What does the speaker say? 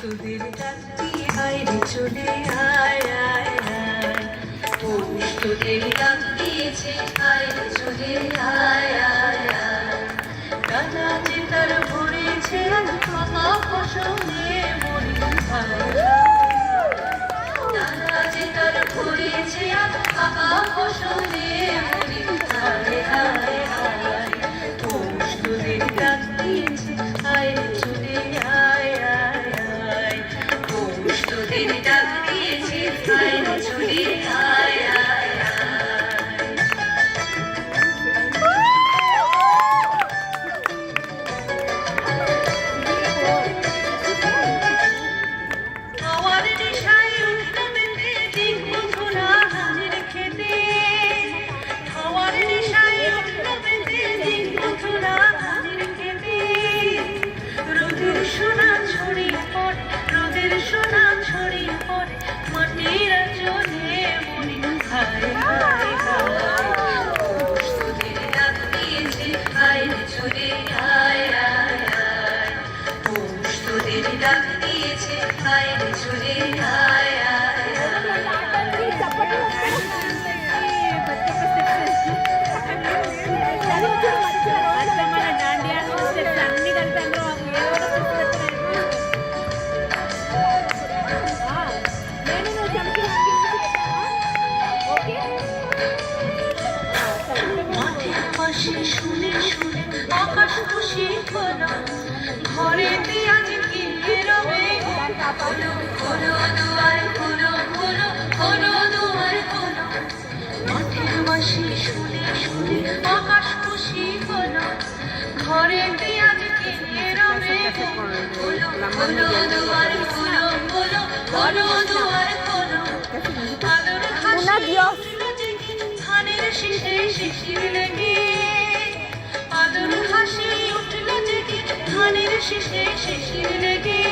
তোদের ডাকটি বাইরে চলে আয় আয় আয় পৌষ তোদের ডাক দিয়েছে বাইরে চলে আয় আয় আয় রাজা যে তার ভরেছে আজ ফাঁকা ফসলে মরি রাজা যে তার ভরেছে আজ ফাঁকা ফসলে মরি হায় হায় হায় পৌষ তোদের ডাক দিয়েছে বাইরে চলে আয় আয় আয় পৌষ তোদের ডাক দিয়েছে বাইরে চলে আয় আয় আয় হাওয়ার নেশায় উঠলো মেতে দেখব ছোড়া হাজির খেতে হাওয়ার নেশায় উঠলো মেতে দেখব ছোড়া হাজির খেতে রোদের সোনা ছড়িয়ে পড়ে রোদের সোনা ছড়িয়ে পড়ে মাটির আঁচলে মরি হায় হায় হায় পৌষ তোদের ডাক দিয়েছে বাইরে চলে আয় আয় আয় পৌষ তোদের ডাক দিয়েছে বাইরে চলে আয় আয় মাঠের পাশে শুনে শুনে আকাশ খুশি হলো ঘরে পেঁয়াজ কিনে রবে হলো হলো দুয়ার হলো হলো হলো দুয়ার হলো মাঠের পাশে শুনে শুনে আকাশ খুশি হলো ঘরে পেঁয়াজ কিনে রবে হলো হলো দুয়ার হলো হলো হলো দুয়ার হলো আলোর হাসি ধানের শীষে শিশির লেগে আলোর হাসি উঠলো জেগে ধানের শীষে শিশির লেগে